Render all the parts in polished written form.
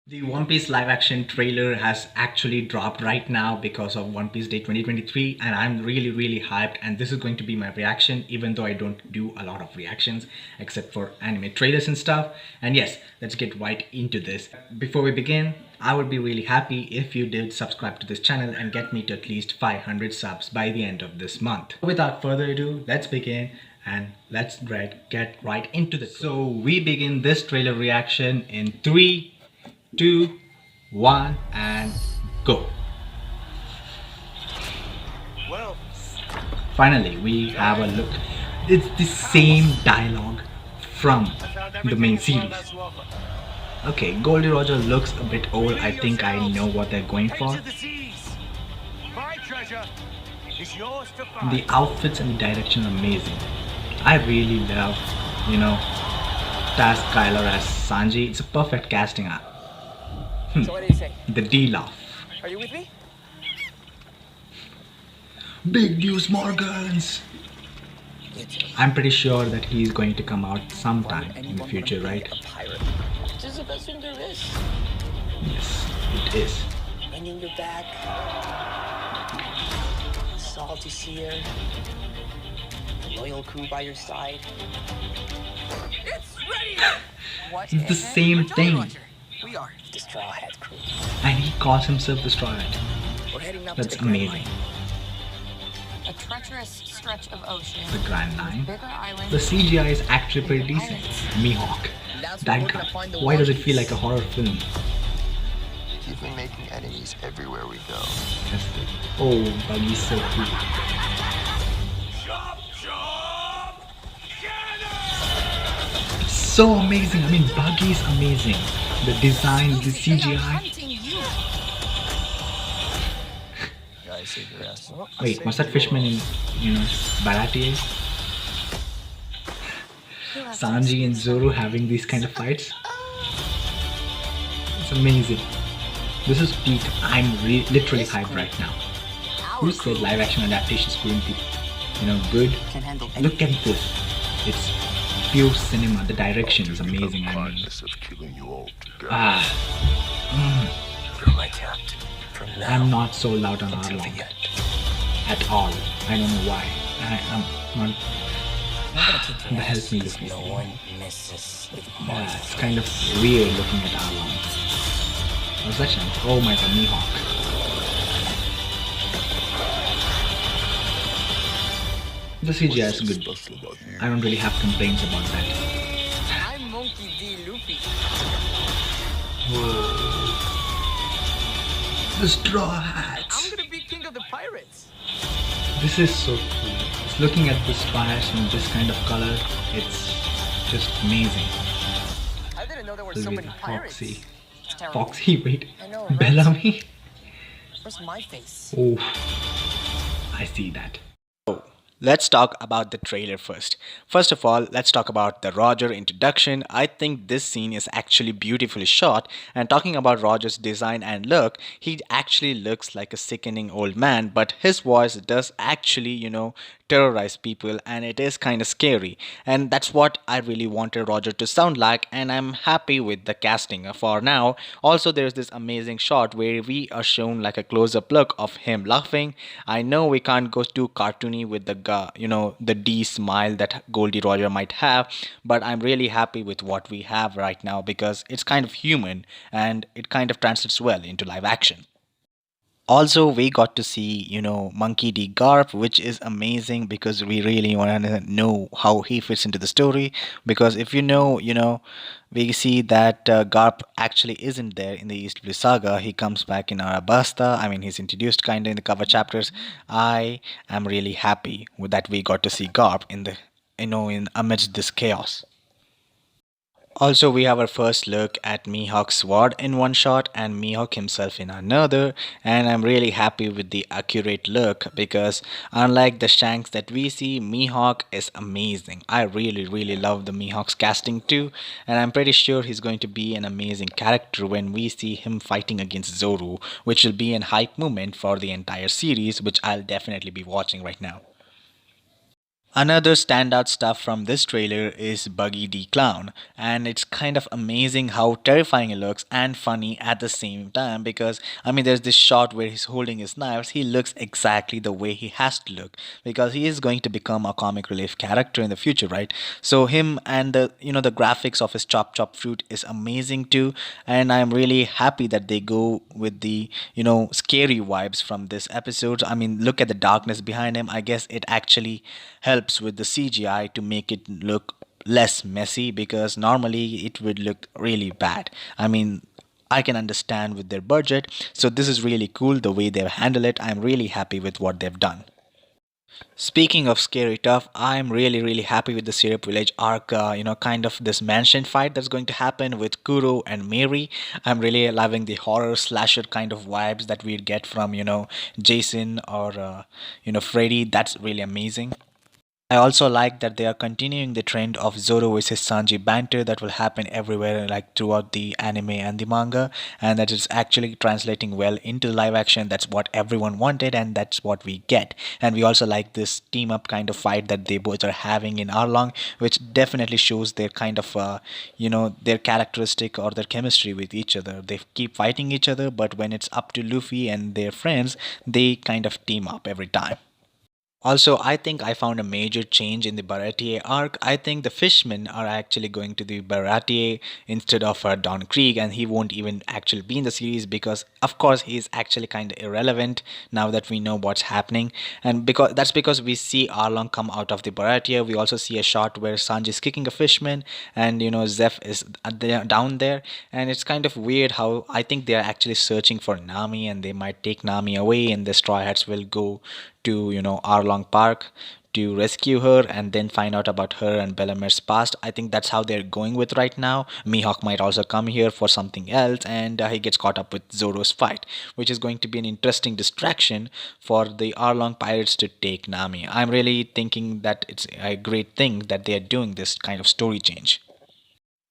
The One Piece live action trailer has actually dropped right now because of One Piece Day 2023, and I'm really hyped, and this is going to be my reaction even though I don't do a lot of reactions except for anime trailers and stuff. And yes, let's get right into this. Before we begin, I would be really happy if you did subscribe to this channel and get me to at least 500 subs by the end of this month. Without further ado, let's begin and let's get right into this. So we begin this trailer reaction in 3, 2, 1, and go. Well, Finally, we have a look. It's the same dialogue from the main series. Okay, Goldie Roger looks a bit old. I think I know what they're going for. The outfits and the direction are amazing. I really love, you know, Taz Kyler as Sanji. It's a perfect casting. So what do you say? The D laugh. Are you with me? Big news, Morgans. I'm pretty sure that he's going to come out sometime in the future, right? This is the best thing there is. Yes, it is. And in your back, salty seer, loyal crew by your side. It's ready. What? It's the same thing. We are the Straw Hat crew. And he calls himself the Straw Hat. We're heading up That's to the Grand amazing. Line. A treacherous stretch of ocean. The Grand Line. Bigger islands. The CGI is actually pretty decent. Mihawk. That guy. Why does it feel like a horror film? You've been making enemies everywhere we go. Oh, Buggy's so cool. It's so amazing. I mean, Buggy's amazing. The design, the CGI. Guys, save your ass. Wait, was that Fishman in, Baratie? Sanji and Zoro having these kind of fights? It's amazing. This is peak. I'm literally hyped right now. Who said live action adaptations couldn't be, good? Look at this. It's pure cinema. The direction is amazing. I mean, You're my captain. From now, I'm not so loud on Arlong at all. I don't know why. I'm not. The hell's me looking no for? one misses with my Yeah, it's kind of weird looking at Arlong. What's that sound? Oh my god, Mihawk. The CGI is good. I don't really have complaints about that. I'm Monkey D. Luffy. The Straw I'm Hats! gonna be king of the pirates. This is so cool. Just looking at the spires in this kind of color, it's just amazing. I didn't know there were so many pirates. Foxy. It's terrible. Foxy, wait. I know, right? Bellamy? Where's my face? Oh, I see that. Let's talk about the trailer first. First of all, let's talk about the Roger introduction. I think this scene is actually beautifully shot, and talking about Roger's design and look, he actually looks like a sickening old man, but his voice does actually, terrorize people, and it is kind of scary. And that's what I really wanted Roger to sound like, and I'm happy with the casting for now. Also, there's this amazing shot where we are shown like a close-up look of him laughing. I know we can't go too cartoony with the D smile that Goldie Roger might have, but I'm really happy with what we have right now because it's kind of human and it kind of translates well into live action. Also, we got to see, Monkey D. Garp, which is amazing because we really want to know how he fits into the story. Because if we see that Garp actually isn't there in the East Blue Saga. He comes back in Arabasta. I mean, he's introduced kind of in the cover chapters. I am really happy with that we got to see Garp in the, in amidst this chaos. Also, we have our first look at Mihawk's sword in one shot and Mihawk himself in another, and I'm really happy with the accurate look because unlike the Shanks that we see, Mihawk is amazing. I really love the Mihawk's casting too, and I'm pretty sure he's going to be an amazing character when we see him fighting against Zoro, which will be an hype moment for the entire series, which I'll definitely be watching right now. Another standout stuff from this trailer is Buggy the Clown, and it's kind of amazing how terrifying he looks and funny at the same time because I mean there's this shot where he's holding his knives, he looks exactly the way he has to look because he is going to become a comic relief character in the future, right? So him and the graphics of his chop chop fruit is amazing too, and I'm really happy that they go with the scary vibes from this episode. I mean, look at the darkness behind him. I guess it actually helps with the CGI to make it look less messy because normally it would look really bad. I mean, I can understand with their budget, so this is really cool the way they've handled it. I'm really happy with what they've done. Speaking of scary stuff, I'm really happy with the Syrup Village arc. Kind of this mansion fight that's going to happen with Kuro and Mary. I'm really loving the horror slasher kind of vibes that we'd get from Jason or Freddy. That's really amazing. I also like that they are continuing the trend of Zoro versus Sanji banter that will happen everywhere, like throughout the anime and the manga, and that is actually translating well into live action. That's what everyone wanted, and that's what we get. And we also like this team up kind of fight that they both are having in Arlong, which definitely shows their kind of, their characteristic or their chemistry with each other. They keep fighting each other, but when it's up to Luffy and their friends, they kind of team up every time. Also, I think I found a major change in the Baratier arc. I think the fishmen are actually going to the Baratier instead of Don Krieg, and he won't even actually be in the series because, of course, he's actually kind of irrelevant now that we know what's happening. And because we see Arlong come out of the Baratier, we also see a shot where Sanji is kicking a fishman, and Zeph is down there, and it's kind of weird how I think they are actually searching for Nami, and they might take Nami away, and the Straw Hats will go to Arlong Park to rescue her and then find out about her and Bellamer's past. I think that's how they're going with right now. Mihawk might also come here for something else, and he gets caught up with Zoro's fight, which is going to be an interesting distraction for the Arlong pirates to take Nami. I'm really thinking that it's a great thing that they are doing this kind of story change.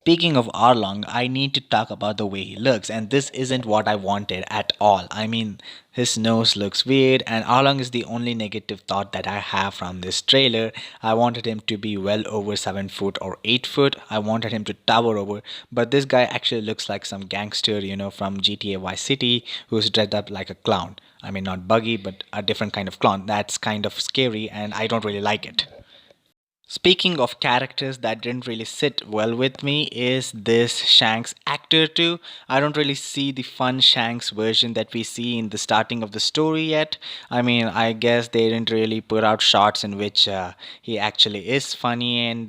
Speaking of Arlong, I need to talk about the way he looks, and this isn't what I wanted at all. I mean, his nose looks weird, and Arlong is the only negative thought that I have from this trailer. I wanted him to be well over 7 foot or 8 foot. I wanted him to tower over, but this guy actually looks like some gangster, from GTA Vice City who's dressed up like a clown. I mean, not Buggy, but a different kind of clown. That's kind of scary, and I don't really like it. Speaking of characters that didn't really sit well with me, is this Shanks actor too. I don't really see the fun Shanks version that we see in the starting of the story yet. I mean, I guess they didn't really put out shots in which he actually is funny and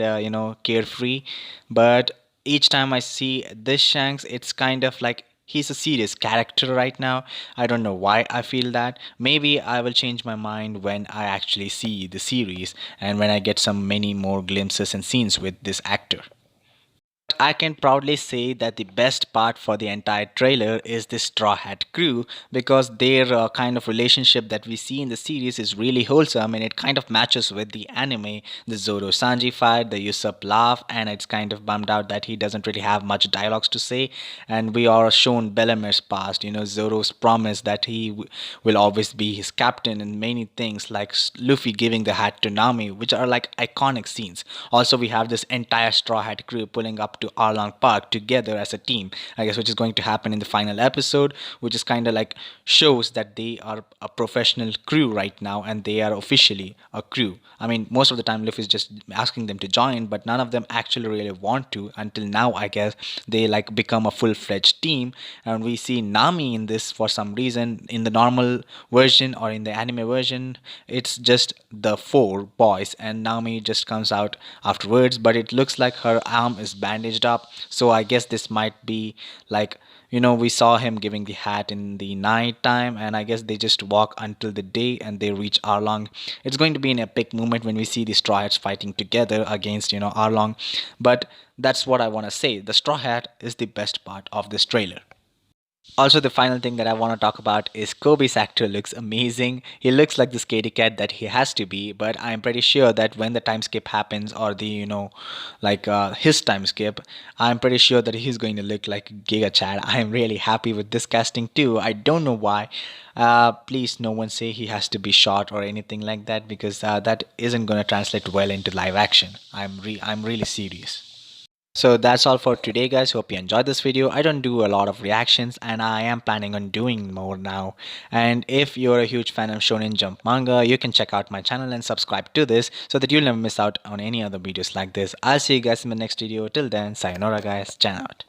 carefree. But each time I see this Shanks, it's kind of like he's a serious character right now. I don't know why I feel that. Maybe I will change my mind when I actually see the series and when I get some many more glimpses and scenes with this actor. I can proudly say that the best part for the entire trailer is the Straw Hat crew because their kind of relationship that we see in the series is really wholesome and it kind of matches with the anime. The Zoro Sanji fight, the Usopp laugh, and it's kind of bummed out that he doesn't really have much dialogues to say. And we are shown Bellamer's past, Zoro's promise that he will always be his captain, and many things like Luffy giving the hat to Nami, which are like iconic scenes. Also, we have this entire Straw Hat crew pulling up to Arlong Park together as a team, I guess, which is going to happen in the final episode, which is kind of like shows that they are a professional crew right now and they are officially a crew. I mean, most of the time Luffy is just asking them to join, but none of them actually really want to until now. I guess they like become a full-fledged team, and we see Nami in this for some reason. In the normal version or in the anime version, it's just the four boys, and Nami just comes out afterwards, but it looks like her arm is bandaged up, so I guess this might be like we saw him giving the hat in the night time, and I guess they just walk until the day and they reach Arlong. It's going to be an epic moment when we see the Straw Hats fighting together against Arlong. But that's what I want to say. The Straw Hat is the best part of this trailer. Also, the final thing that I want to talk about is Kobe's actor looks amazing. He looks like the scaredy cat that he has to be, but I'm pretty sure that when the time skip happens, or the, his time skip, I'm pretty sure that he's going to look like Giga Chad. I'm really happy with this casting too. I don't know why. Please, no one say he has to be short or anything like that, because that isn't going to translate well into live action. I'm really serious. So that's all for today, guys. Hope you enjoyed this video. I don't do a lot of reactions, and I am planning on doing more now. And if you're a huge fan of Shonen Jump manga, you can check out my channel and subscribe to this so that you'll never miss out on any other videos like this. I'll see you guys in the next video. Till then, sayonara guys, Chan out.